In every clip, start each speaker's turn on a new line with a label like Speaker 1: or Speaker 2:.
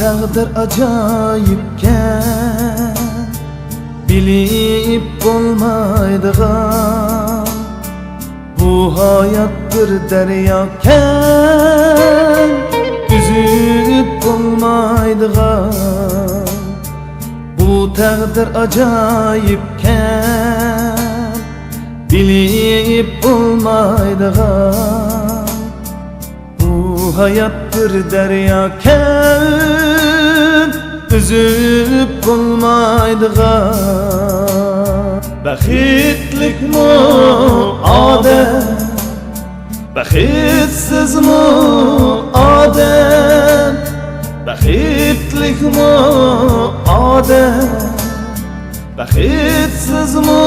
Speaker 1: Taqdir ajoyibkan, bilib bo'lmaydigan. Bu hayot bir daryokan, üzüp bo'lmaydigan. Bu taqdir ajoyibkan, bilib bo'lmaydigan. Bu hayot bir daryokan, üzüp bo'lmaydigan. Baxtlikmi odam, baxtsizmi odam, baxtlikmi odam, baxtsizmi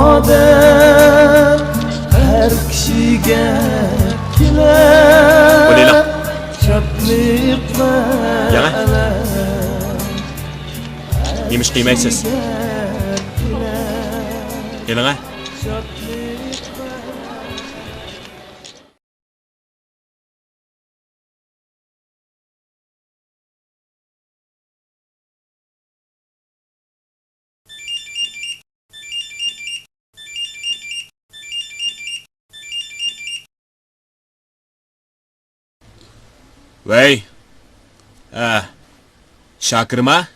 Speaker 1: odam. Her kishiga kelar çöplük ve
Speaker 2: yemiş kıymeksiz. Gelin ha. Vey. Şakirma?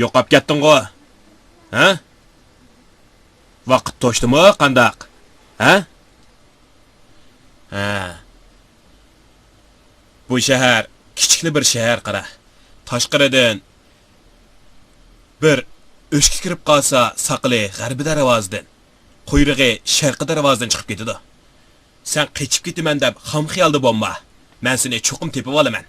Speaker 2: Yo'qolib ketding-ku. Ha? Vaqt to'shdimi, qandaq? Ha? Bu shahar kichikli bir shahar qara. Tashqaridan bir o'shga kirib qolsa, saqli g'arbiy darvozdan, quyrug'i sharqiy darvozdan chiqib ketadi. Sen qechib ketaman deb xam xiyolda bo'lma. Men seni cho'qim tepib olaman.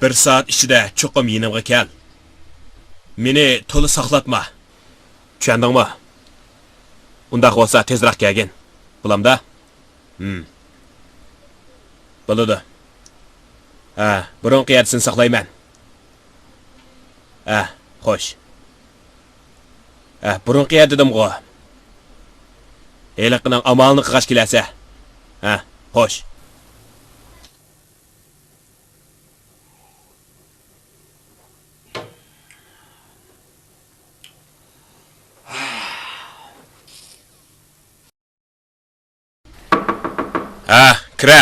Speaker 2: Bir soat ichida cho'qim yinimga kel. Meni to'la saqlatma. Tushundingmi? Undaq bo'lsa tezroq kelgin. Bulamda? Bo'ladi. Burun qiyatsin saqlayman. Xo'sh. Burun qiyat dedim-ku. Eliqning amalini qilgash kelasa. Xo'sh. Kira.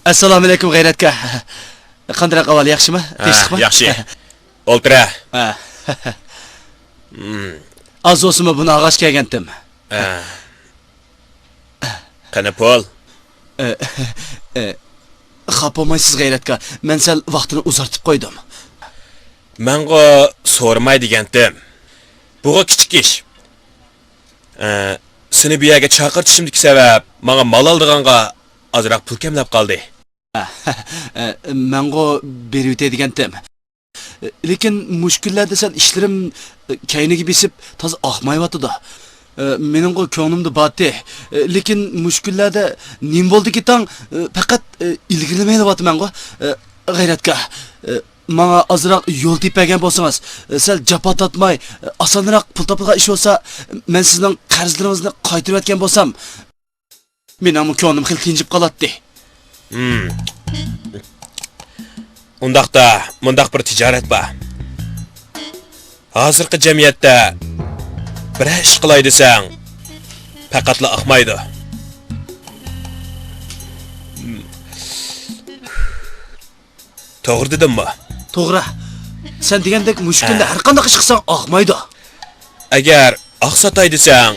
Speaker 3: Assalomu alaykum G'ayratga. Qanday ahvol, yaxshimi? Tinchlikmi?
Speaker 2: Yaxshi. O'ltira.
Speaker 3: Azosimi buni og'ash kelgandim.
Speaker 2: Qani pul?
Speaker 3: Xapomaysiz G'ayratga. Men sal vaqtini uzartib qo'ydim.
Speaker 2: Menga so'ramay degandim. Bu kichik ish. Seni bu yerga chaqirtishimdagi sabab menga mal oldiganga ozroq pul kamlab qoldi.
Speaker 3: Menga berib degandim. Lekin mushkullar desan ishlarim kayniga besib toz oqmayotdi. Mening ko'nglimda batdi. Lekin mushkullarda nim bo'ldi ki tang faqat ilgilanmayapman-ku. G'ayratga Manga azroq yo'l tepagan bo'lsangiz, sal jafo tatmay, osonroq pul topilgan ish bo'lsa, men sizning qarzlaringizni qaytarib o'tgan bo'lsam, mening ko'nglim xil tinchib qoladi.
Speaker 2: Undaqda, mundaq bir tijorat bor. Hozirgi jamiyatda bir ish qilay desang, faqatla oqmaydi. To'g'ri dedimmi?
Speaker 3: To'g'ri. Sen degandek mushkulda har qanday ish qilsang oqmaydi.
Speaker 2: Agar oqsatay desang,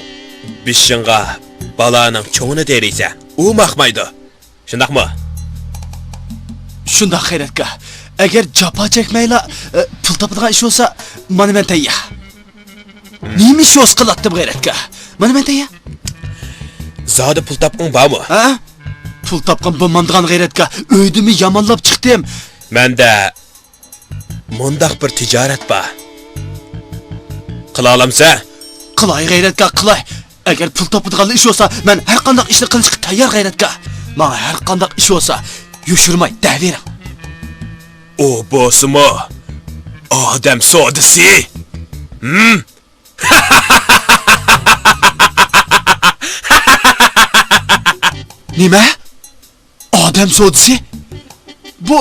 Speaker 2: bishingga balaning cho'ngini teriysan, u maqmaydi. Shundaqmi?
Speaker 3: Shunda Hayratga. Agar jafo chekmayla pul topadigan ish bo'lsa, mana men tayyor. Nima ish o'z qilatdi bu Hayratga? Mana men tayyor.
Speaker 2: Zodi pul topqing bormi?
Speaker 3: Ha? Pul topgan bo'lmamdigan Hayratga uydimi yomonlab chiqdim.
Speaker 2: Menda mundaq bir tijorat bor. Qila olamsa?
Speaker 3: Qilay Hayratga, qilay. Agar pul topadigan ish bo'lsa, men har qanday ishni qilishga tayyor Hayratga. Menga har qanday ish bo'lsa, yushurmay davering.
Speaker 2: O bo'lsimi? Odam savdosi.
Speaker 3: Nima? Odam savdosi? Bu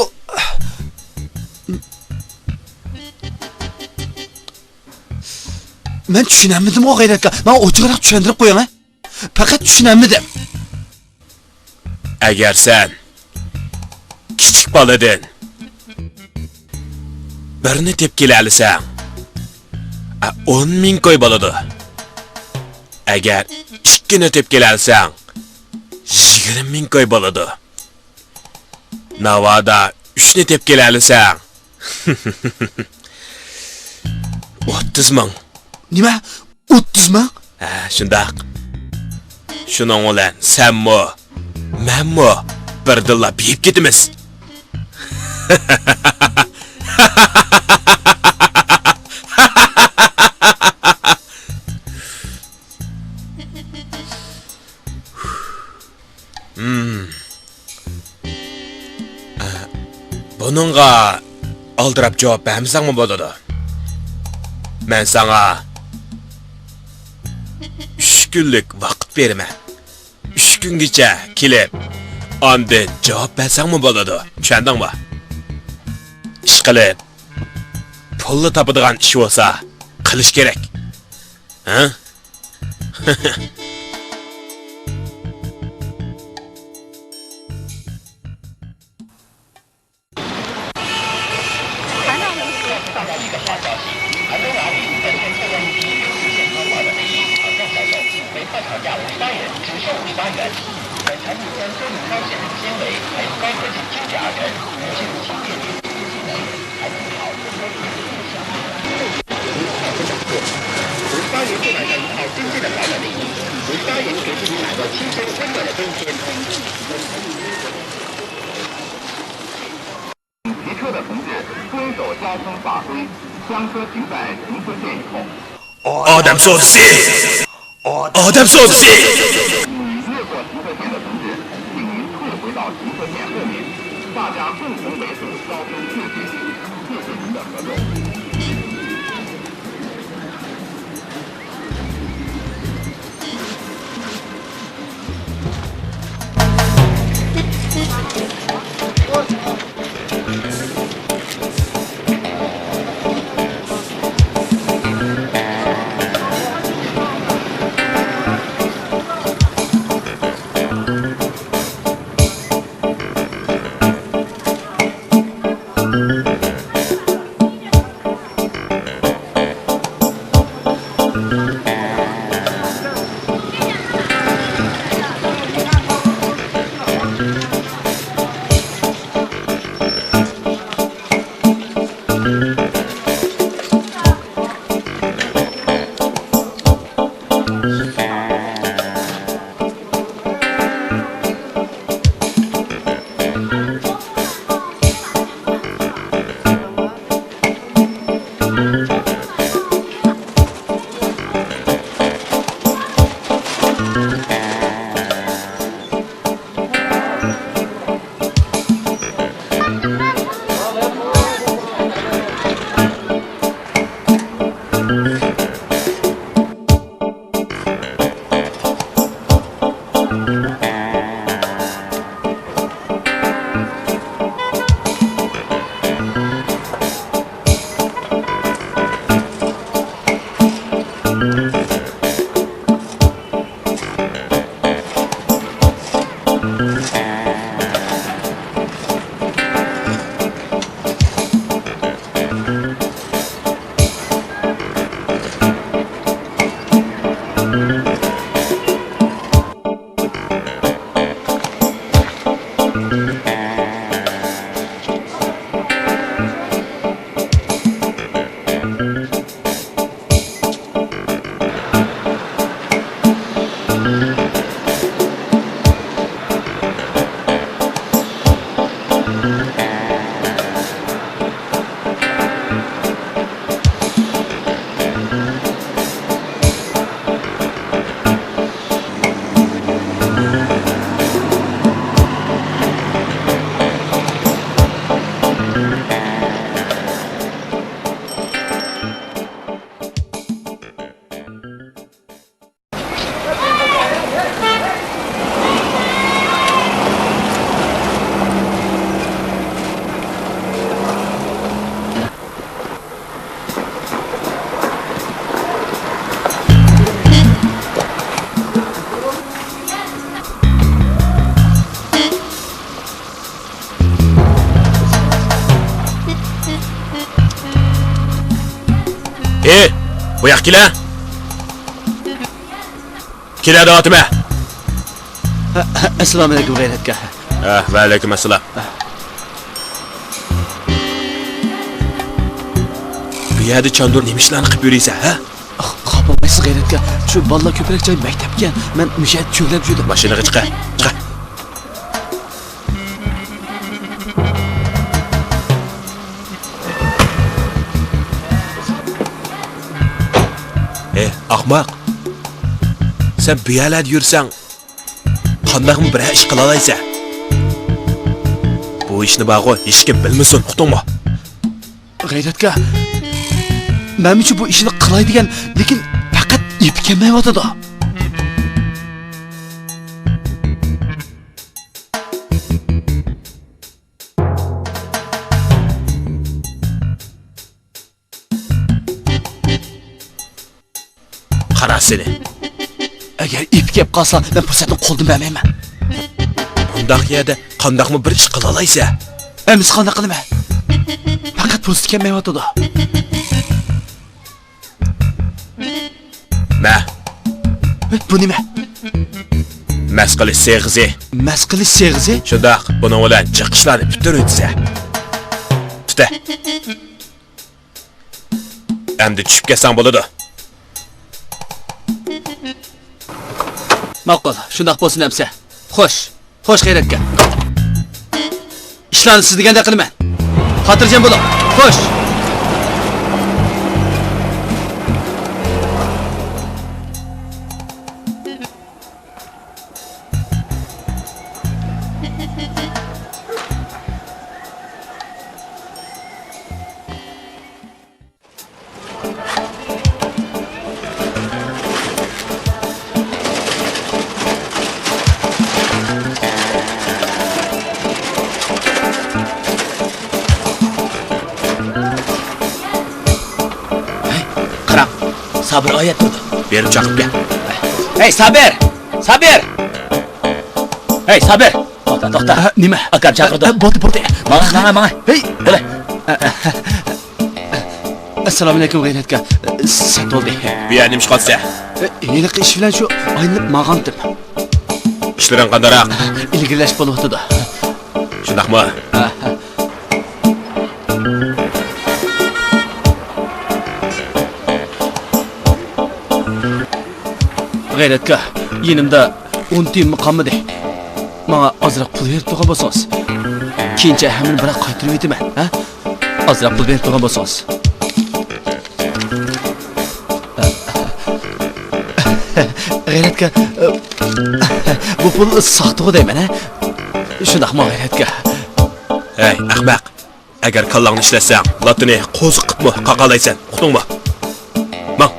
Speaker 3: men tushunamadim o Hayratga. Men ochiqroq tushuntirib qo'ying. Faqat tushunamadim.
Speaker 2: Agar sen kichik boladan birini tepkila olsang, 10 ming qo'y bo'ladi. Agar ikkini tepkila olsang, 20 ming qo'y bo'ladi. Navada 3 ni tepkila olsang, 30 ming.
Speaker 3: Nima? 30 ming?
Speaker 2: Ha, shundaq. Shuning bilan senmi, menmi birdilla biyib ketamiz. Bununla aldırab cevap vermesangmi bo'ladi? Men sana 3 kunlik vaqt beraman. 3 kungacha kelib, ondan javob bersangmi bo'ladi? Tushundingmi? Ish qilib, pulni topadigan ish bo'lsa, qilish kerak. Ha? Adam savdosi! Adam savdosi!
Speaker 4: 越过停车线的同志，请您退回到停车线后面，大家共同维护交通秩序，谢谢您的合作。
Speaker 2: Bu yoq kela. Kela da'atma.
Speaker 3: Assalomu alaykum G'ayratga.
Speaker 2: Va alaykum assalom. Bu yerda chandur nima ishlarni qilib yuraysan, ha?
Speaker 3: Qopolmaysiz G'ayratga. Shu balla ko'proq joy maktabga. Men mushat cho'glab yurdim.
Speaker 2: Mashinaga chiqa. Chiqa. Ahmaq. Sen bu yerlarda yursang, qandaqmi bir ish qila olaysan? Bu ishni bag'o hech kim bilmasin, uqdingmi?
Speaker 3: G'ayratga. Men uchun bu ishni qilaydigan, lekin faqat ip kelmayotadi.
Speaker 2: Qara seni.
Speaker 3: Agar ip kelib qolsa, men fursatni qo'ldan bermayman.
Speaker 2: Bundaq yerda qandaqmi bir ish qila olaysan?
Speaker 3: Emis qanday qilaman? Faqat fursat kelmayotadi.
Speaker 2: Ma,
Speaker 3: Bu nima?
Speaker 2: masqali seg'izi.
Speaker 3: Masqili seg'izi?
Speaker 2: Shundaq, buni bilan chiqishlarni bitir o'tsa. Tuta. Endi tushib kelsang bo'ladi.
Speaker 3: Ma'qul, shundaq bo'lsin hamsa. Xo'sh, xo'sh G'ayratga. Ishlarni siz deganda qilaman. Xotirjam bo'ling. Xo'sh. Sabir oyat turdi.
Speaker 2: Berib chaqib kel.
Speaker 3: Hey Sabir! Sabir! Hey Sabir! To'xta. Nima? Akam chaqirdi. Bo'ti. Mana. Hey, bo'la. Assalomu alaykum G'ayratga. Sen to'ldi.
Speaker 2: Bu yerni ish qolsa.
Speaker 3: Yeni ish bilan shu aynib ma'g'andim.
Speaker 2: Ishlaring qandaroq?
Speaker 3: Ilgirlash bo'lyapti.
Speaker 2: Shundaqmi?
Speaker 3: G'ayratga, yenimda 10 tiyinmi qolmadi. Menga ozroq pul berib turgan bo'lsangiz, keyincha hamini biroq qaytarib o'taman, ha? Ozroq pul berib turgan bo'lsangiz. G'ayratga, bu pul soxta deyman, ha? Shundaqmi G'ayratga?
Speaker 2: Hey, ahmaq. Agar kallangni ishlasang, latini qo'ziq qitmi qaqalaysan, uqdingmi? Mang.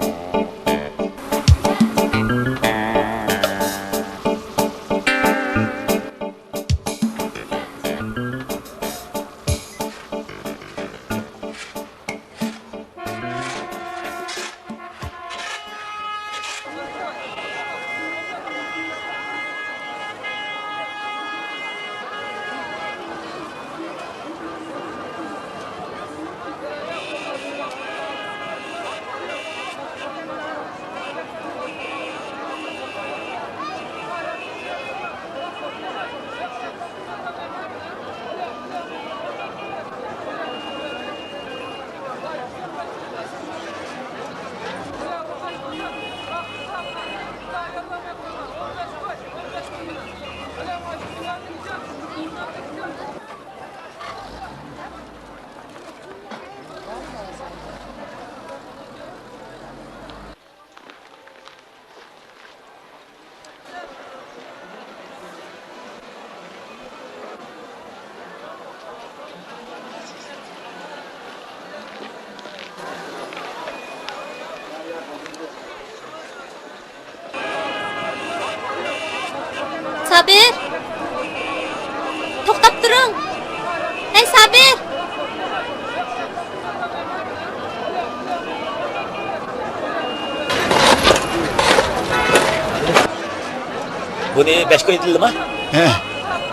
Speaker 5: Buni 5 qo'y edildimi?
Speaker 3: He,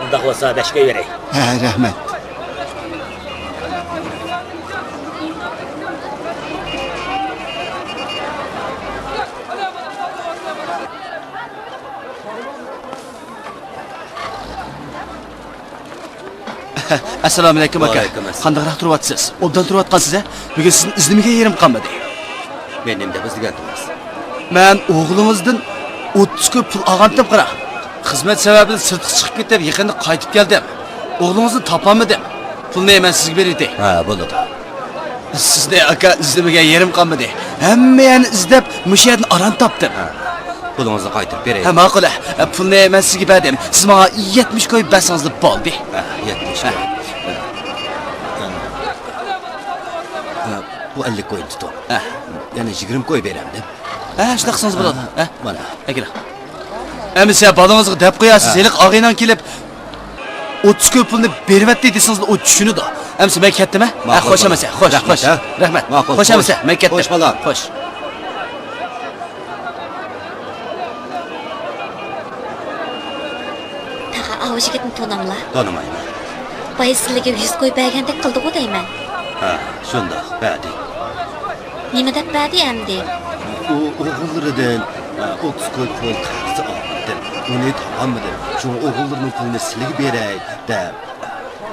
Speaker 5: Undaq bo'lsa 5 qo'y beray.
Speaker 3: he, rahmat. Assalomu alaykum aka.
Speaker 5: Alaykum assalom.
Speaker 3: Qandayroq turyapsiz? Obdan turyapsiz a? Bugun sizni izlimiga yerim qolmadi.
Speaker 5: Men de biz deganmiz.
Speaker 3: Men o'g'limizdan 30 ko'p pul olgandim qara. Xizmat sababidan sirtqa chiqib ketib, yaqinda qaytib keldim. O'g'limizni topolmadim. Pulni men sizga beraylik.
Speaker 5: Ha, bo'ladi.
Speaker 3: Sizde aka izlimiga yerim qolmadi. Hammayani izlab mushu yerni aran topdim.
Speaker 5: Pulunuzu qaytib beray.
Speaker 3: Ha, ma'qul. Pulni men sizga berdim. Siz menga 70 qo'yib bersangiz bo'ldi.
Speaker 5: Ha, 70. Bu 50 qo'y tutib.
Speaker 3: Ha.
Speaker 5: Yana 20 qo'y beramdim.
Speaker 3: Ha, shunaqa qilsangiz bo'ladi. Ha,
Speaker 5: Mana.
Speaker 3: akira. Endi siz balangizga deb qo'yasiz. Haliq og'aynan kelib 30 ko'p pulni beryapti desangiz, o tushunadi. Endi men ketdimi? Ha, xo'sh emas. Xo'sh, xo'sh. Rahmat.
Speaker 5: Ma'qul.
Speaker 3: Xo'sh emas. Men ketdim.
Speaker 5: Xo'sh, bola.
Speaker 3: Xo'sh.
Speaker 6: Taqa avjigitni tonamla.
Speaker 5: Tanımayman.
Speaker 6: Bayısılıga 100 qo'y bergandek qildi-ku deyman.
Speaker 5: Ha, shundoq, badi.
Speaker 6: Nima deb berdi endi?
Speaker 5: U o'g'illaridan 30 qo'y pul qarzi oldim. Uni topolmadim. Shu o'g'illarining pulini sizga beray deb.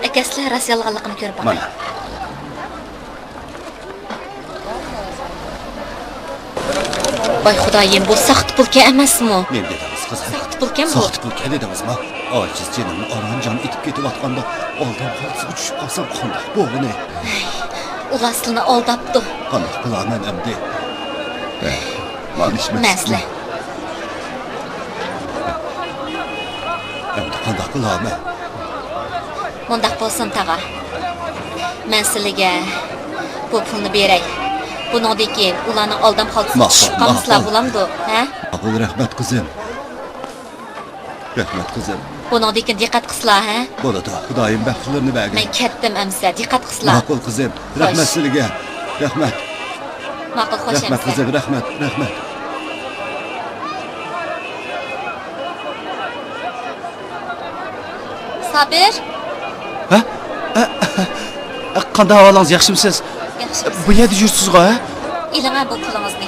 Speaker 6: Akaslar ras yolg'onligini ko'rib
Speaker 5: Mana.
Speaker 6: Voy xudoyim, bu saxt pulka emasmi?
Speaker 5: Men dedimiz qizim.
Speaker 6: Saxt pulkami bu?
Speaker 5: Saxt pul kelidimizmi? Ojiz jinimni oranjon etib ketayotganda oldin qolsa tushib qolsam qandoq bo'g'ini?
Speaker 6: U aslini aldabdi.
Speaker 5: Qandoq qilaman endi? Manishmas.
Speaker 6: Masla.
Speaker 5: Endi qandoq qilaman?
Speaker 6: Mundaq bo'lsin taqa. Men sizlarga bu pulni beray. Bundan keyin ularni oldam qolsa
Speaker 5: Ma'qul,
Speaker 6: tushib qolmaslar
Speaker 5: ma'qul.
Speaker 6: bo'lamdi, ha?
Speaker 5: Ma'qul, rahmat qizim. Rahmat qizim.
Speaker 6: Bundan keyin diqqat qilsizlar, ha?
Speaker 5: Bo'ladi. Xudoyim baxtlarini bergin.
Speaker 6: Men ketdim amsa, diqqat qilsizlar.
Speaker 5: Ma'qul qizim. Rahmat sizga. Rahmat.
Speaker 6: Ma'qul, xo'sh
Speaker 5: Rahmat
Speaker 6: amsa.
Speaker 5: qizim, rahmat, rahmat.
Speaker 6: Sabir,
Speaker 3: Qanday ahvolingiz? Yaxshimisiz?
Speaker 6: yaxshi.
Speaker 3: Bu yerda yursiz-ku, ha?
Speaker 6: Ilinga bu pulingizni.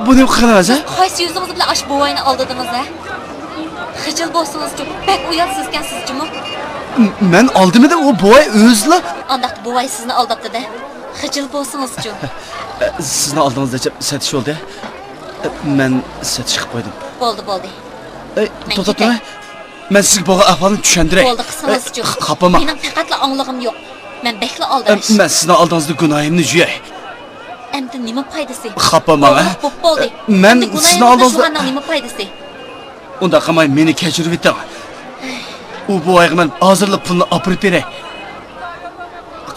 Speaker 3: Bu nima qilamiz, ha?
Speaker 6: Qaysi yuzingiz bilan ash buvayni oldidingiz, ha? Xijil bo'lsangiz-chi, bak uyatsizkan siz-chimi?
Speaker 3: Men oldimida u boy o'zla.
Speaker 6: Andaq buvay sizni aldabdi-da. Xijil bo'lsangiz-chi.
Speaker 3: Sizni oldingizda satish bo'ldi. Men satish qilib qo'ydim.
Speaker 6: Bo'ldi. Men
Speaker 3: To'xtab
Speaker 6: ketay.
Speaker 3: turing. Men sizga bo'lgan ahvolni tushuntiray.
Speaker 6: Bo'ldi, qilsangiz-chi.
Speaker 3: Qapama.
Speaker 6: Mening faqatla onglig'im yo'q. Men bekla aldash.
Speaker 3: Men sizni oldingizda gunohimni juyay.
Speaker 6: Endi nima foydasi?
Speaker 3: Xapamang, ha?
Speaker 6: Bo'ldi.
Speaker 3: Men
Speaker 6: Endi gunohimni
Speaker 3: sizni oldingizda
Speaker 6: jug'andan nima foydasi?
Speaker 3: unda qamay meni kechirib eting. U bu oyga men hozirlik pulni olib beray.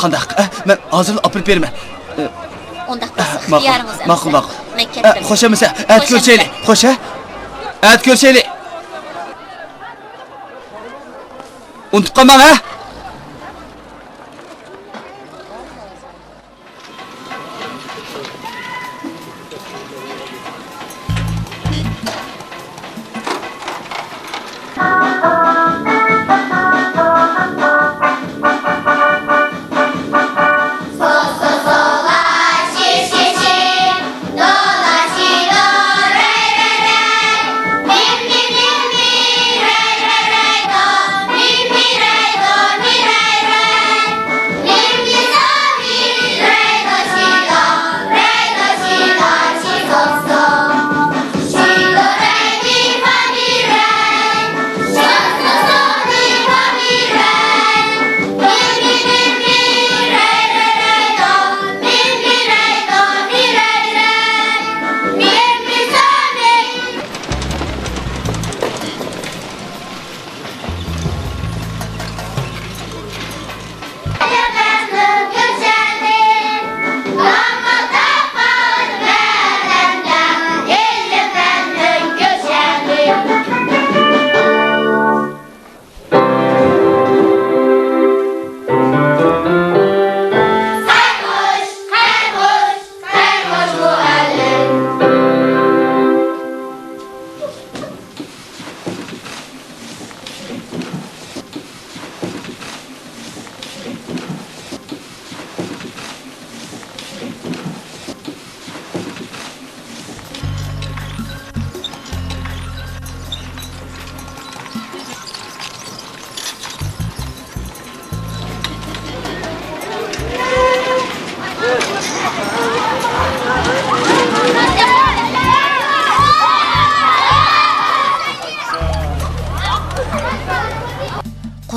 Speaker 3: Qandaq? Men hozirlik olib beraman.
Speaker 6: Undaq bo'lsa, xiyaringiz emas.
Speaker 3: Ma'qul.
Speaker 6: Men ketdim.
Speaker 3: Xo'sh emasa, at ko'rishaylik. Xo'sh, ha? At ko'rishaylik. Unutib qolmang, ha?
Speaker 7: Mi, mi, mi, re, re, re, do. Mi, mi, re, do,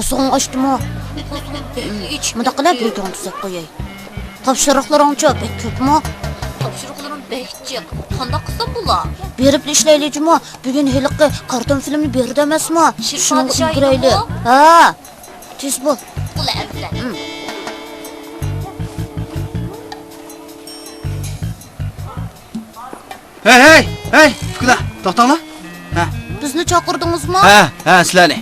Speaker 7: Ko'zing ochdimi?
Speaker 6: Hiç.
Speaker 7: Bunda qilib birgan tuzab qo'yay. Topshiriqlaringcha bek ko'pmi?
Speaker 6: Topshiriqlarim behchiq. Qanday qilsam bo'lar?
Speaker 7: Berib ishlaylikmi? Bugun heliqi karton filmni berdi emasmi?
Speaker 6: Shirkon
Speaker 7: Shuni
Speaker 6: shoyi
Speaker 7: ulgurayli.
Speaker 6: bu?
Speaker 7: Ha. Tez bo'l.
Speaker 6: Ular.
Speaker 3: Hey, Fukula, to'xtanglar. Ha,
Speaker 7: Bizni chaqirdingizmi?
Speaker 3: sizlarni.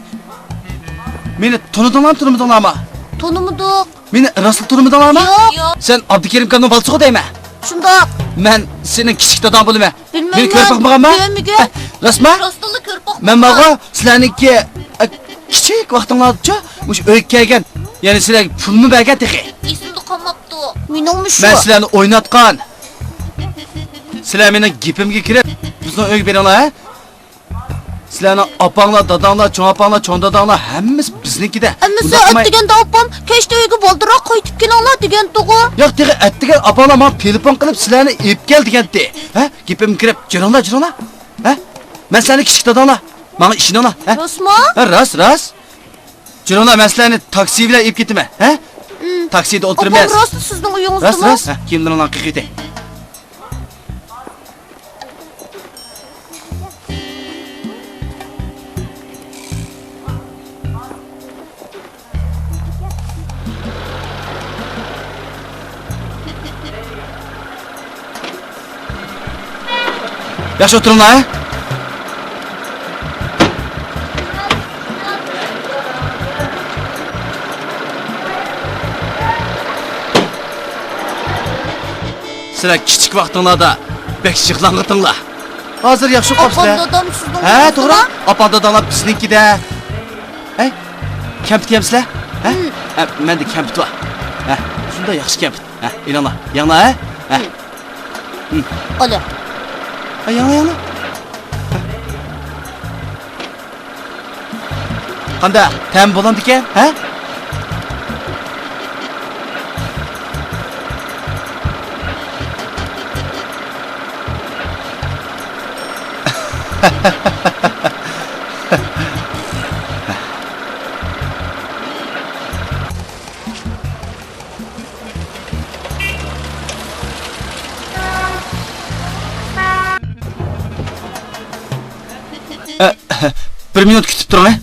Speaker 3: Meni tanidinglarmi?
Speaker 7: Tanimidiq.
Speaker 3: Meni rostli tanimidinglarmi?
Speaker 7: Yo'q.
Speaker 3: Sen Abdukerim kamning balchig'i deyman.
Speaker 7: Shundoq.
Speaker 3: Men sening kichik dadang bo'laman.
Speaker 7: Bilmayman.
Speaker 3: Meni ko'rib boqmaganmi?
Speaker 7: Ko'rmagan.
Speaker 3: Rostmi?
Speaker 6: Rostini ko'rib boq.
Speaker 3: Men bag'a sizlarniki kichik vaqtinglarda o'sha o'yga kelgan, ya'ni sizlarga pulni bergan texi.
Speaker 6: Esimda qolmabdi.
Speaker 7: Meningmi shu?
Speaker 3: Men sizlarni o'ynatgan. Sizlar mening gapimga kirib, bizni o'yga beringlar, ha? Sizlarni opanglar, dadanglar, cho'ng opanglar, cho'ng dadanglar hammasi biznikida.
Speaker 7: Ammasi atdiganda opam kechda uyga boldiroq qaytib kelinglar degan tug'i.
Speaker 3: Yo'q, teg'i atdigan opanglar menga telefon qilib sizlarni ep kel degandi. Ha? Gapimga kirib, jiringlar. Ha? Men sizlarni kichik dadanglar. Menga ishoninglar, ha?
Speaker 7: Rostmi?
Speaker 3: Ha, rost. Jiringlar, men sizlarni taksi bilan ep ketaman, ha? Taksida
Speaker 7: Opam
Speaker 3: o'tirmaysiz.
Speaker 7: rost sizning uyingizdami?
Speaker 3: Rost. Ha, kimlarning qiqiti? Yaxshi o'tiringlar, ha? Sizlar kichik vaqtinglarda bek shiqlangitinglar. Hozir yaxshi
Speaker 7: Opam
Speaker 3: qopsizlar.
Speaker 7: dadam sizning
Speaker 3: Ha, to'g'ri.
Speaker 7: uyingizda?
Speaker 3: Opam dadanglar biznikida. Hey, kampit yemsizlar? Ha? Ha, menda kampit bor. Ha, shunda yaxshi kampit. Ha, ilonlar. Yanglar, ha? Ha.
Speaker 7: Ola.
Speaker 3: Ha, yanglar. Qanda, tam bo'ladi ekan, ha? Bir minut kutib turing, ha?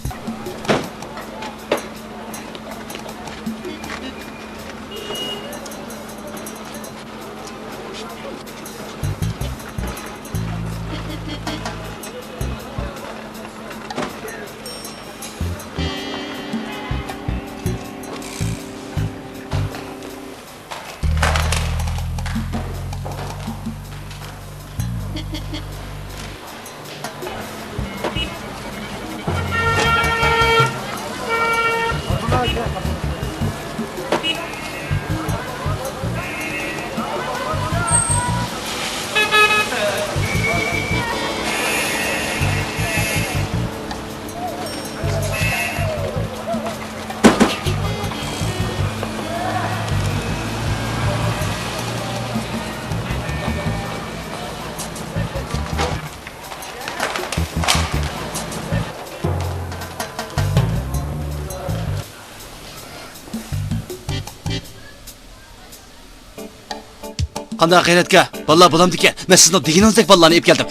Speaker 3: Qanday g'ayratga? Vallahi bo'lamdi ekan. Men sizni deganingizdek vallahi ep keldim.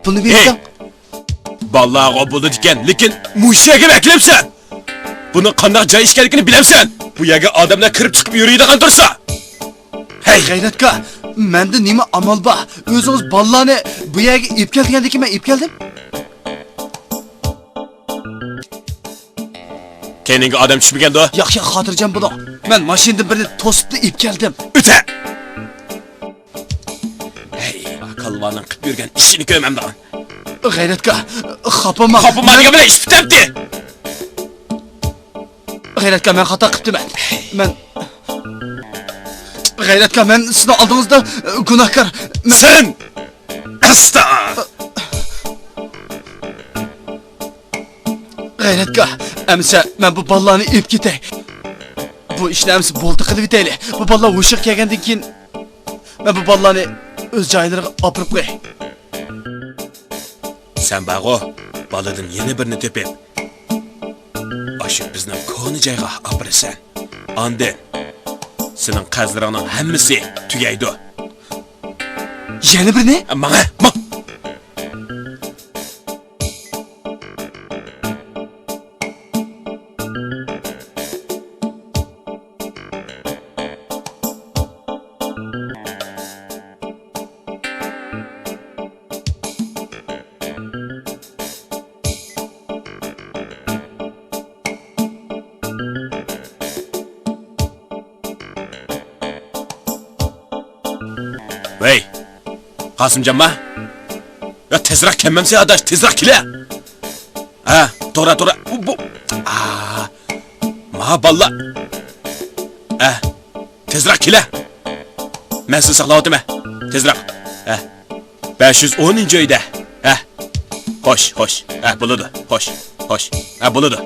Speaker 3: Pulni berdim.
Speaker 2: Vallahi bo'ldi ekan, lekin mushaga beklemsan. Buni qanday joy ishkanligini bilamsan? Bu yerga odamlar kirib chiqib yuradigan tursa.
Speaker 3: Hey g'ayratga, menda nima amal bor? O'zingiz ballani bu yerga ep kelgandek men ep keldim.
Speaker 2: Keninga odam tushmagan-da.
Speaker 3: Yaxshi xotirjam bo'ling. Men mashinada birini to'sibdi ep keldim.
Speaker 2: O'ta. Hey, aqlvaning qilib yurgan ishini ko'rmamdan.
Speaker 3: G'ayratga, xapama.
Speaker 2: Xapama degan bilan ish bitabdi.
Speaker 3: G'ayratga, men xato qilibman. Men G'ayratga, men sizni oldingizda gunohkor.
Speaker 2: Sen asta.
Speaker 3: G'ayratga, amsa men bu ballani ep ketay. Bu ishlarimiz bo'ldi qilib etaylik. Bu ballar o'shiq kelgandan keyin men bu ballani o'z joylariga olib qo'yay.
Speaker 2: Sen bag'o, baladan yana birini tepib. Şu bizning koni joyga aparasan. Andin sening qarzlaringning hammasi tugaydi.
Speaker 3: Yana bir ne?
Speaker 2: Mana, Vey, Qasımcan ma? Ya tezrak kelmemse adaş, tezrak kile. Ha, to'g'ri. Bu. Ma balla. Tezrak kile. Men sizni saqlayapman. Tezrak. 510 uyda. Xo'sh. Bo'ladi. Xo'sh. Bo'ladi.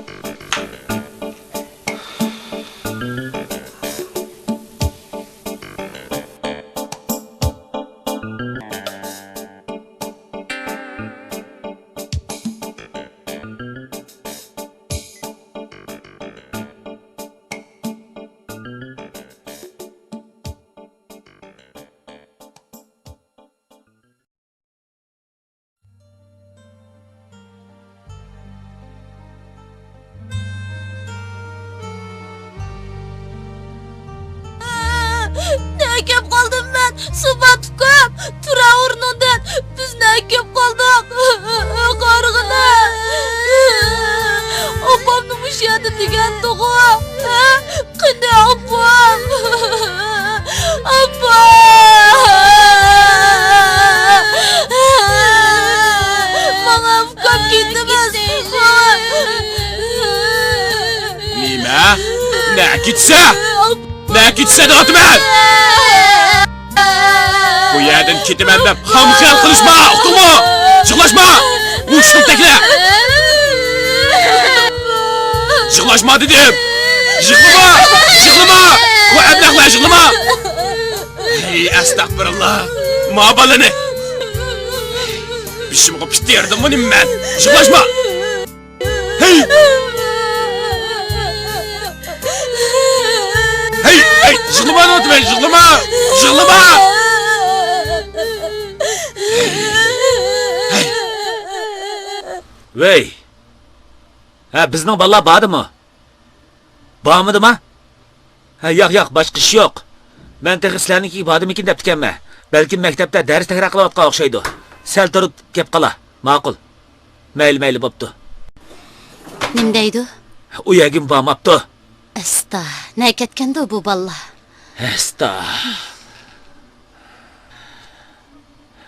Speaker 7: Ne kep kaldım ben? Su batıp koyup tura urnundan. Biz ne kep kaldık? Kargına. Opamni muşyadı digen doğu. Kine opam. Bana opam gitmez.
Speaker 2: Nima? Ne gitse dağıtma! Bu yerden ketimen de hamkıyal kılışma, uqtırma! Çıqlaşma! Bu şıltekle! Çıqlaşma dedim! Çıqlama! Bu əblaqla çıqlama! Hey, estağfurullah! Ma balını! Bişim qıp derdim bunu ben! Çıqlaşma! Hey! Çıqlama notmen, çıqlama!
Speaker 8: Vey! Bizning balla bormi? Bormidimi? Yo'q, boshqa ish yo'q. Men sizlarniki bormikin deb tikanman. Balki maktabda dars takrar qilayotgan o'xshaydi. Sal turib kep qala. Ma'qul. Mayli bo'pti.
Speaker 7: Nim deydi?
Speaker 8: Uyagim bormabdi.
Speaker 7: Esta, ne ketkendi bu balla?
Speaker 8: Esta.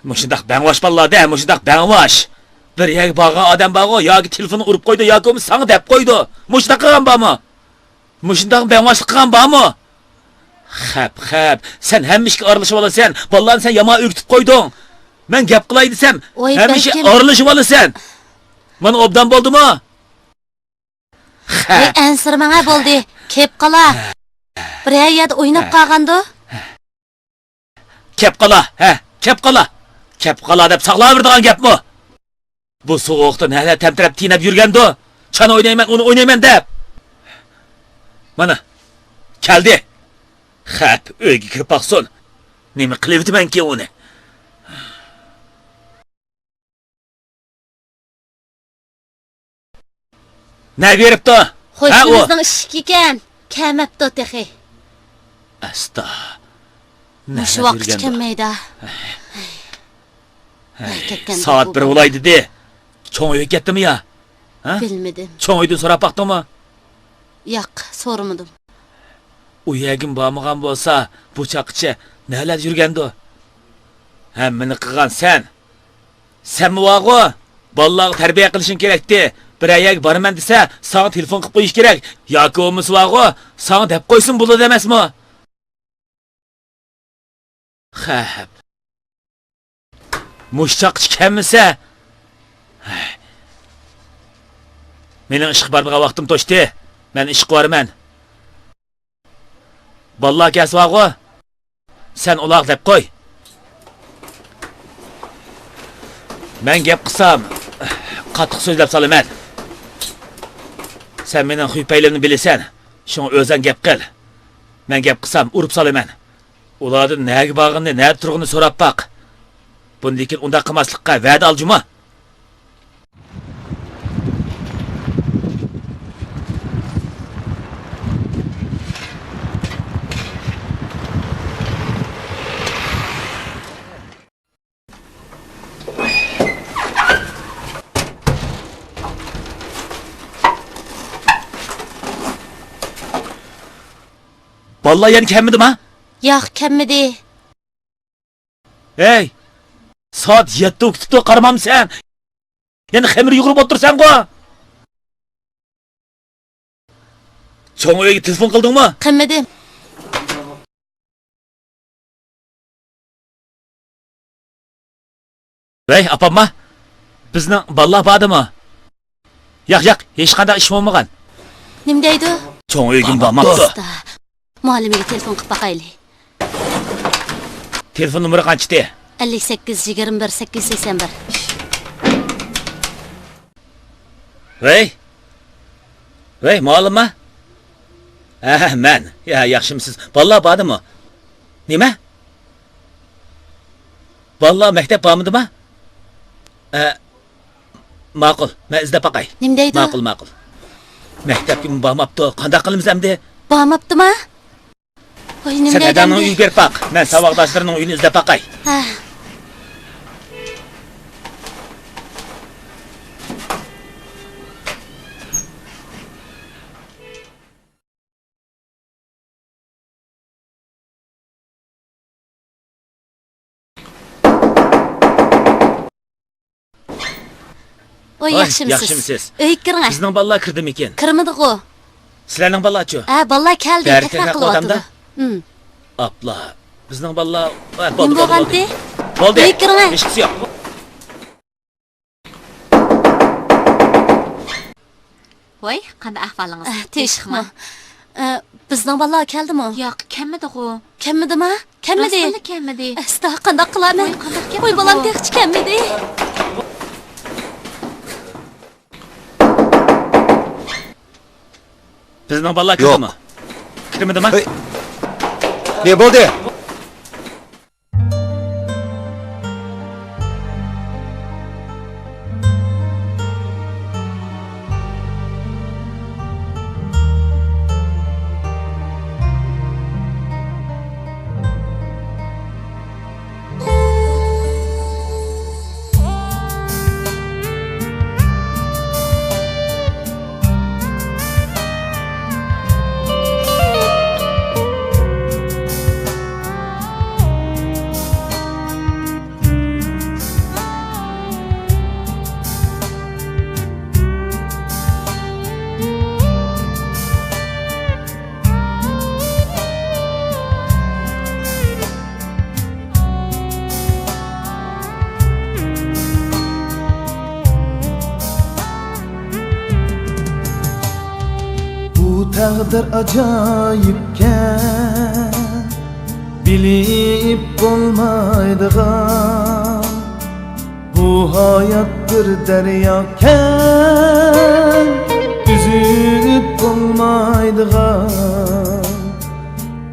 Speaker 8: Mushundaq bangvash ballada, mushundaq bangvash. Bir yag bağa adam bağı yoki telefonni urib qo'ydi yoki sana deb qo'ydi. Mushundaq qilgan bormi? Mushundaq bangvashlik qilgan bormi? Xap, sen hamishga aralashib olasan. Ballarni sen yomon o'rgitib qo'yding. Men gap qilay desam, hamisha aralashib olasan. Mana obdan bo'ldimi?
Speaker 7: Ensirmana bo'ldi. Kep qala. Bir yerda o'ynab qolgandi.
Speaker 8: Kep qala deb saqlaverdigan gapmi? Bu soğukta neler temtirep tinep yürgendi. Çan oynayman, onu oynayman deb. Mana, keldi. Xap, uyga kirib baqsin. Nima qilibdiman ki onu? Ne beribdi?
Speaker 7: Xo'shimizning ishki ekan. Kamabdi texi.
Speaker 8: Asta.
Speaker 7: Shu vaqt kelmaydi.
Speaker 8: Saat 1 olay dedi. Çoğun uyga ketdimi ya?
Speaker 7: Bilmedim.
Speaker 8: Çoğun uydan so'rab baqdingmi?
Speaker 7: Yo'q, so'ramadim.
Speaker 8: Uyagim bormagan bo'lsa, bu chaqchi nelar yurgandi? Hammani qilgan sen. Senmi vaqo? Bolalarga tarbiya qilishing kerakdi. Bir ayag boraman desa, sana telefon qilib qo'yish kerak. Yoki o'mis vaqo, sana deb qo'ysin bo'ladi emasmi? Xap. Mushchaqchi kamisa? Mening ishga bormagan vaqtim to'shdi. Men ish qilaman. Ballar kasvaqo. Sen uloq deb qo'y. Men gap qilsam, qattiq so'zlab solaman. Sen mening xuypaylimni bilasan. Şoň özüň gep qil. Men gep qilsam urib solaman. Ulardan näge bag'ini, näde turg'ini so'rab baq. Bundan keyin unda qilmaslikqa va'da aljuma. Vallahi yani kelmedim ha?
Speaker 7: Yo'q, kelmadi.
Speaker 8: Hey! Saat 7 o'tibdi, qaramamsan. Yani xamir yugurib o'tirsan-ku. Cho'ng uyga telefon qildingmi?
Speaker 7: Qilmadim.
Speaker 8: Hey, apamma. Bizning ballar bormi? Yo'q, hech qanday ish bo'lmagan.
Speaker 7: Nima deydi?
Speaker 8: Cho'ng uyga bormabdi.
Speaker 7: Muallimiga telefon qilib baqaylik.
Speaker 8: Telefon nomeri qanchati?
Speaker 7: 58 21 881.
Speaker 8: Hey, muallimmi? Men. Ya, yaxshimisiz? Ballar bormi? Nima? Ballar maktab bormidimi? Ma'qul. Men izlab baqay.
Speaker 7: Nima deydi?
Speaker 8: Ma'qul. Maktabga bormabdi. Qanday qilamiz endi?
Speaker 7: Bormabdimi? Voy, nima
Speaker 8: Sen
Speaker 7: deydi?
Speaker 8: adamning uyiga berib baq. Men saboqdoshlarining uyini izlab baqay.
Speaker 7: Ha. Voy, yaxshimisiz? Uyga kiring.
Speaker 8: Bizning ballar kirdimi ekan?
Speaker 7: Kirmadi-ku.
Speaker 8: Sizlarning ballarchi?
Speaker 7: Ha, ballar keldi.
Speaker 8: Bari
Speaker 7: Takror
Speaker 8: takror
Speaker 7: qilyapti.
Speaker 8: Apla. Bizning ballar
Speaker 7: Nima bo'lgandi?
Speaker 8: Bo'ldi.
Speaker 7: Uyga kiring.
Speaker 8: Hech qisi yo'q.
Speaker 6: Voy, qanday ahvolingiz?
Speaker 7: Teshikmi? Bizning ballar keldimi?
Speaker 6: Yo'q, kelmadi-ku.
Speaker 7: Kelmadimi? Kelmadi.
Speaker 6: Rostdan kelmadi.
Speaker 7: Asta qanday qilaman? Voy, bolam texchi kelmadi.
Speaker 8: Bizning ballar kirdimi? Kirmadimi?
Speaker 5: Ne bo'ldi?
Speaker 1: Taqdir ajoyibkan, bilib bo'lmaydigan. Bu hayot bir daryokan, üzüb bo'lmaydigan.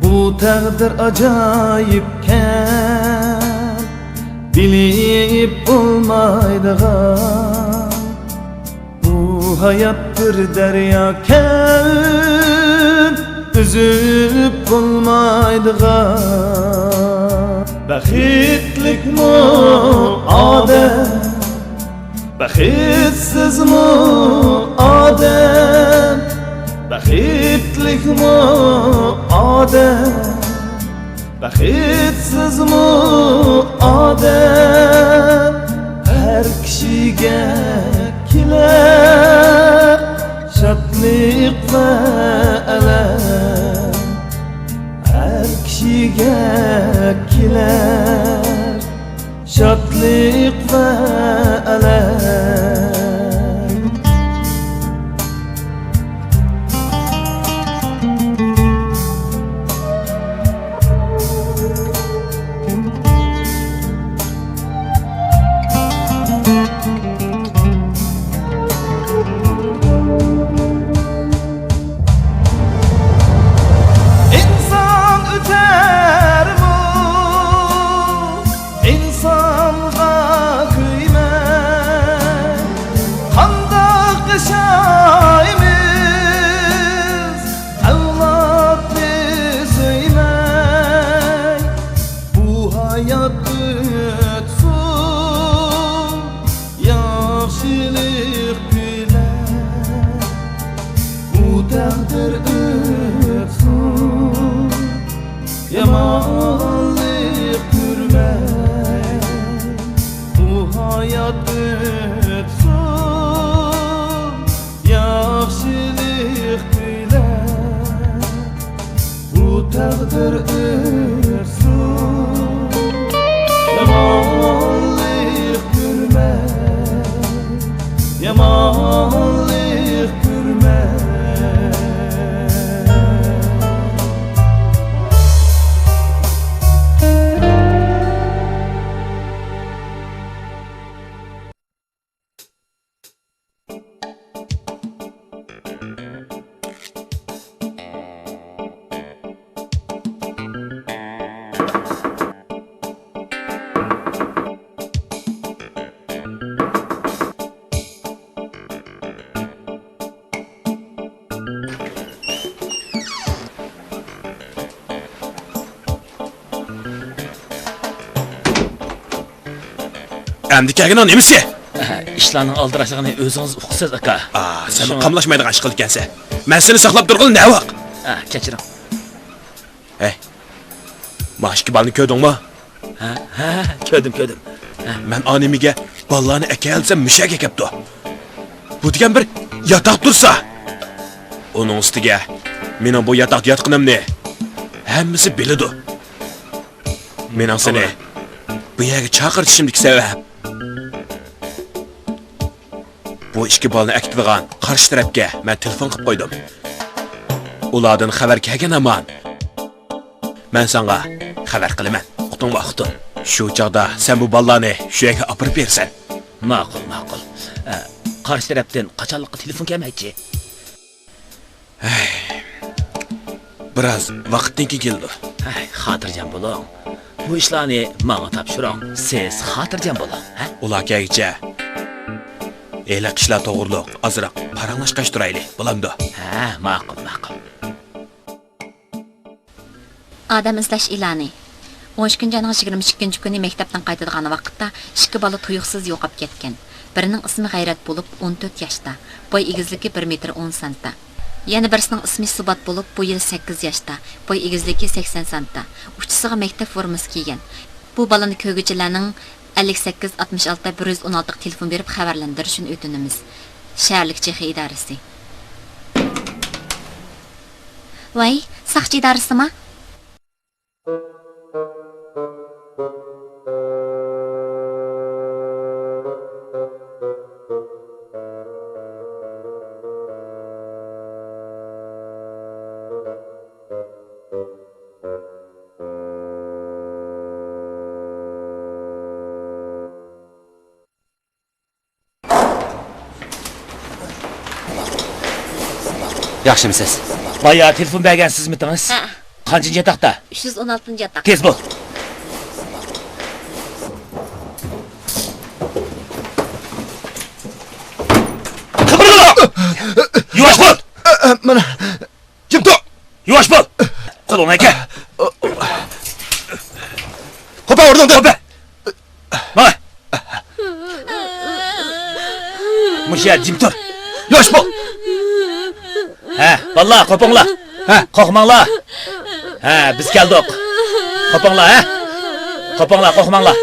Speaker 1: Bu taqdir ajoyibkan, bilib bo'lmaydigan. Bu hayat bir deryaken, üzüp bulmaydıgan. Baxitlik mu odam, baxitsiz mu odam, baxitlik mu odam, baxitsiz mu odam. Her kişiga kiler şadlik ve alam. Her kişiga kiler şadlik ve alam. bir ürsun Yamanlık görme Yamanlık görme
Speaker 2: Endi kelgin o nemisi?
Speaker 8: İşlarning aldirashligini o'zingiz uqsiz aka.
Speaker 2: Sen qamlashmaydigan ish qilib ekansan. Men seni saqlab turg'il ne vaq?
Speaker 8: Kechiring.
Speaker 2: Hey. Mashki balni ko'rdingmi?
Speaker 8: Ko'rdim.
Speaker 2: Men onemiga ballarni akalsam mushak ekapti. Bu degan bir yotoq tursa. Uning ustiga mening bu yotoqda yotqinimni hammasi biladi. Mening seni bu yerga chaqirishimdagi sabab bu ikki bolani aktidigan qarshi tarafga men telefon qilib qo'ydim. Ulardan xabar kelgan aman. Men senga xabar qilaman. Uqdingmi, uqdim. Shu chaqda sen bu bollarni shu yerga olib bersan.
Speaker 8: Ma'qul. Qarshi tarafdan qachonliq telefon kelmaychi?
Speaker 2: Biroz vaqtdan keyin keldi.
Speaker 8: Xotirjam bo'ling. Bu ishlarni menga topshiring. Siz xotirjam bo'ling,
Speaker 2: Ular kelgicha Elaq ishlar to'g'riliq, azroq paranglashqash turayli, bo'lamdi.
Speaker 8: Ma'qul.
Speaker 6: Odam izlash e'loni. 13 kunning 22 kuni maktabdan qaytadigan vaqtda ikki bola tuyuqsiz yo'qolib ketgan. Birining ismi G'ayrat bo'lib 14 yoshda, boy egizligi 1 metr 10 santda. Yana birisining ismi Subat bo'lib, bu yil 8 yoshda, boy egizligi 80 santda. Uchisiga maktab formasi kiygan. Bu balani ko'rguvchilarning 58-66-116 telefon berib xabarlantirishini o'tinamiz. Shaharlik Chexiya idorasi. Voy, saqchi idorisimi?
Speaker 3: Yaxshimisiz?
Speaker 8: Bayağı telefon bergansizmitimiz? Qanchinchi yotoqda?
Speaker 6: 316 yotoq.
Speaker 8: Tez bo'l. Yuvash bo'l.
Speaker 5: Mana kim to?
Speaker 8: Yuvash bo'l. Qo'lingni aka.
Speaker 5: Qo'pa o'rnimda.
Speaker 8: Qo'pa. Mana. Musha jim tur.
Speaker 5: Yosh bo'l.
Speaker 8: Vallahi qo'pinglar. Qo'rqmanglar. Biz keldik. Qo'pinglar, Qo'pinglar, qo'rqmanglar.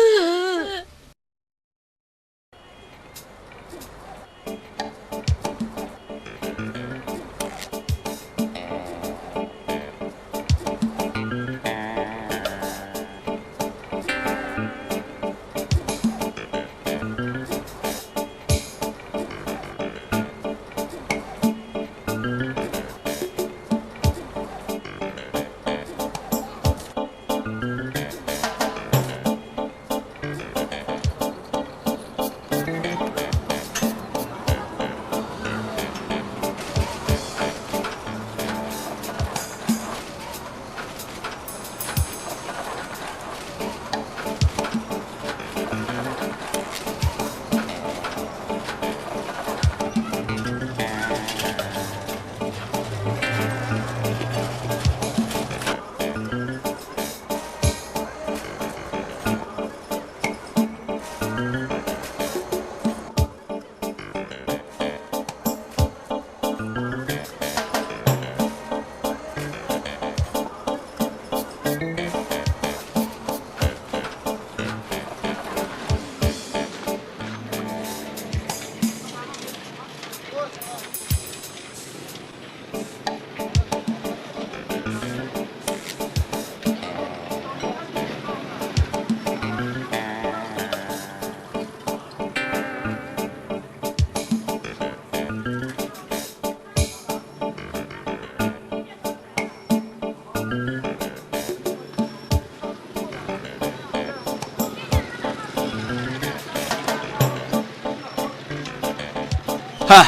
Speaker 3: Ha,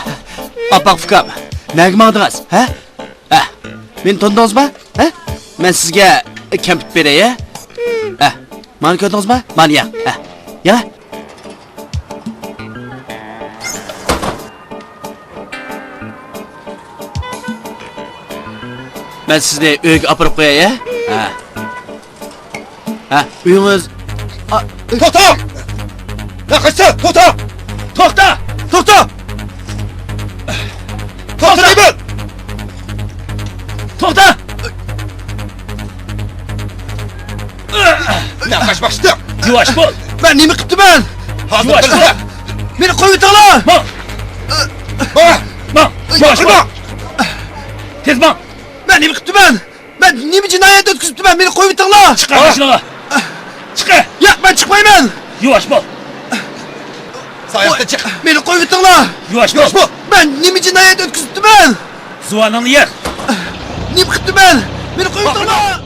Speaker 3: apaq fikam. Nega mağdınız? Ha? Ha. Meni tondingizmi? Ha? Men sizga kampit beray, ha? Ha. Mani ko'rdingizmi? Mani ya. Ha. Ya. Men sizni uyga apirib qo'yay, ha? Ha. Ha, uyingiz
Speaker 5: To'xta! Naqashsa, to'xta!
Speaker 3: To'xta!
Speaker 5: To'xta! To'xta deyman!
Speaker 3: To'xta!
Speaker 5: Naqashmoqchi.
Speaker 8: Yavaş bol.
Speaker 3: Men nima qilibman?
Speaker 5: Hozir
Speaker 8: Yavaş bol.
Speaker 5: bilasan.
Speaker 3: Meni qo'yib o'tinglar.
Speaker 8: Ma,
Speaker 5: Bora!
Speaker 8: ma, yavaş bol. Tez ma.
Speaker 3: Men nima qilibman? Men nima jinoyat o'tkazibman? Meni qo'yib o'tinglar.
Speaker 8: Çıkar başına. Çıkar.
Speaker 3: Yo'q, men chiqmayman.
Speaker 8: Yavaş bol.
Speaker 5: Sayoqda chiq.
Speaker 3: Meni qo'yib o'tinglar.
Speaker 8: Yavaş bol.
Speaker 5: Bu.
Speaker 3: Men nima jinoyat o'tkazibman?
Speaker 8: Zuvanını yer.
Speaker 3: Nima qilibman? Meni qo'yib o'tinglar.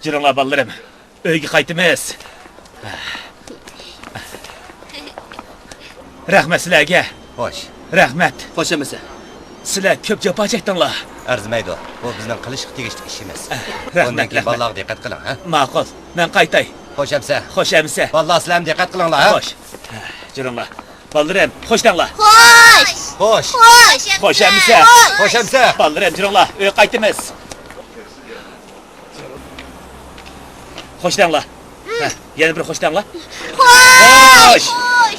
Speaker 8: Cırınla ballarım. Öyge kaytımız. Rahmet sizlerge.
Speaker 5: Xo'sh.
Speaker 8: Rahmet.
Speaker 3: Xo'sh emasa.
Speaker 8: Sizler köp japa çektinler.
Speaker 5: Arzimaydi. Bu bizning qilishga tegishli ishimiz.
Speaker 8: Rahmat,
Speaker 5: Bundan keyin
Speaker 8: rahmat.
Speaker 5: bolalarga diqqat qiling, ha?
Speaker 8: Ma'qul. Men qaytay.
Speaker 5: Xo'sh amsa.
Speaker 8: Xo'sh emsa.
Speaker 5: Bolalar sizlar ham diqqat qilinglar, ha?
Speaker 8: Xo'sh. Cırınla. Ballarım. Xo'sh danglar.
Speaker 7: Hoş.
Speaker 5: Xo'sh.
Speaker 7: Hoş.
Speaker 8: Xo'sh emsa.
Speaker 5: Xo'sh amsa.
Speaker 8: Ballarım cırınla. Öy qaytımız. Xo'sh danglar. Yana bir xo'sh danglar. Xo'sh.
Speaker 7: Hoş.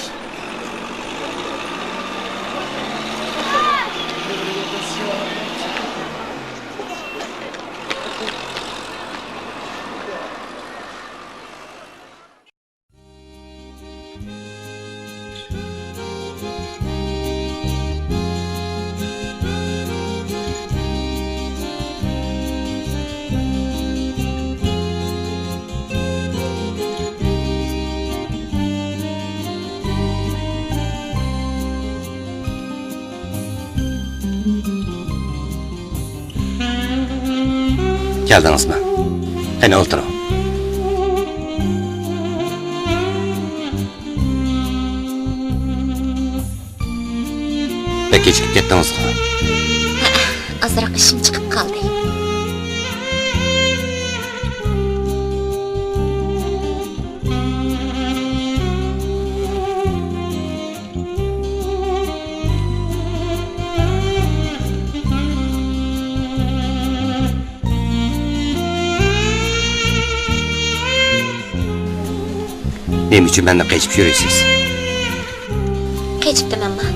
Speaker 5: Keldingizmi? Qani o'tiring. Pek kechikib ketdingizmi?
Speaker 6: Azroq ishim chiqib qoldi.
Speaker 5: Nima uchun mendan qochib yurasiz?
Speaker 6: Kechibdimanmi?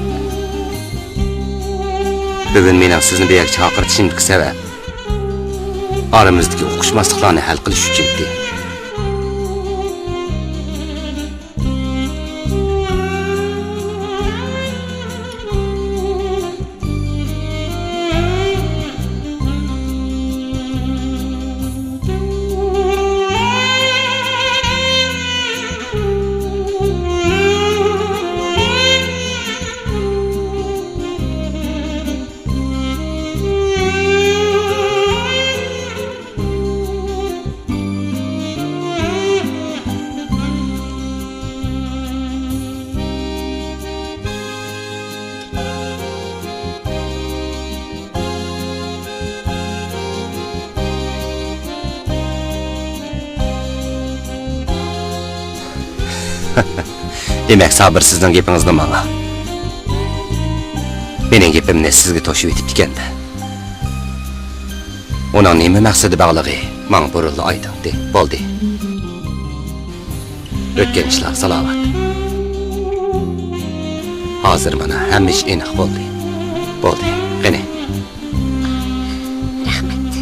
Speaker 5: Bugun mening sizni bu yerga chaqirtishimdagi sabab oramizdagi o'qishmasliklarni hal qilish uchunki. Demek sabır sizden gapingizni manga. Mening gapimni sizga to'shib etibdi-kanda. Uning nima maqsadi borligi manga burildi aytdi. Bo'ldi. O'tgan ishlar salomat. Hozir mana hamma ish aniq bo'ldi. Bo'ldi. Qani.
Speaker 6: Rahmat.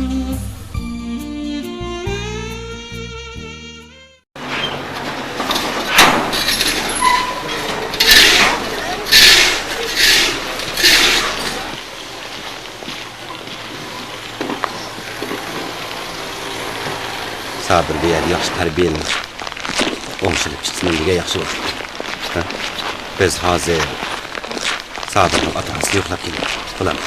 Speaker 5: yaxshi tarbiyalanib, o'ngshilib chiqsin degan yaxshi bo'ldi. Ha? Biz hozir Sadirning ota-onasi yo'qlab keldik. Bular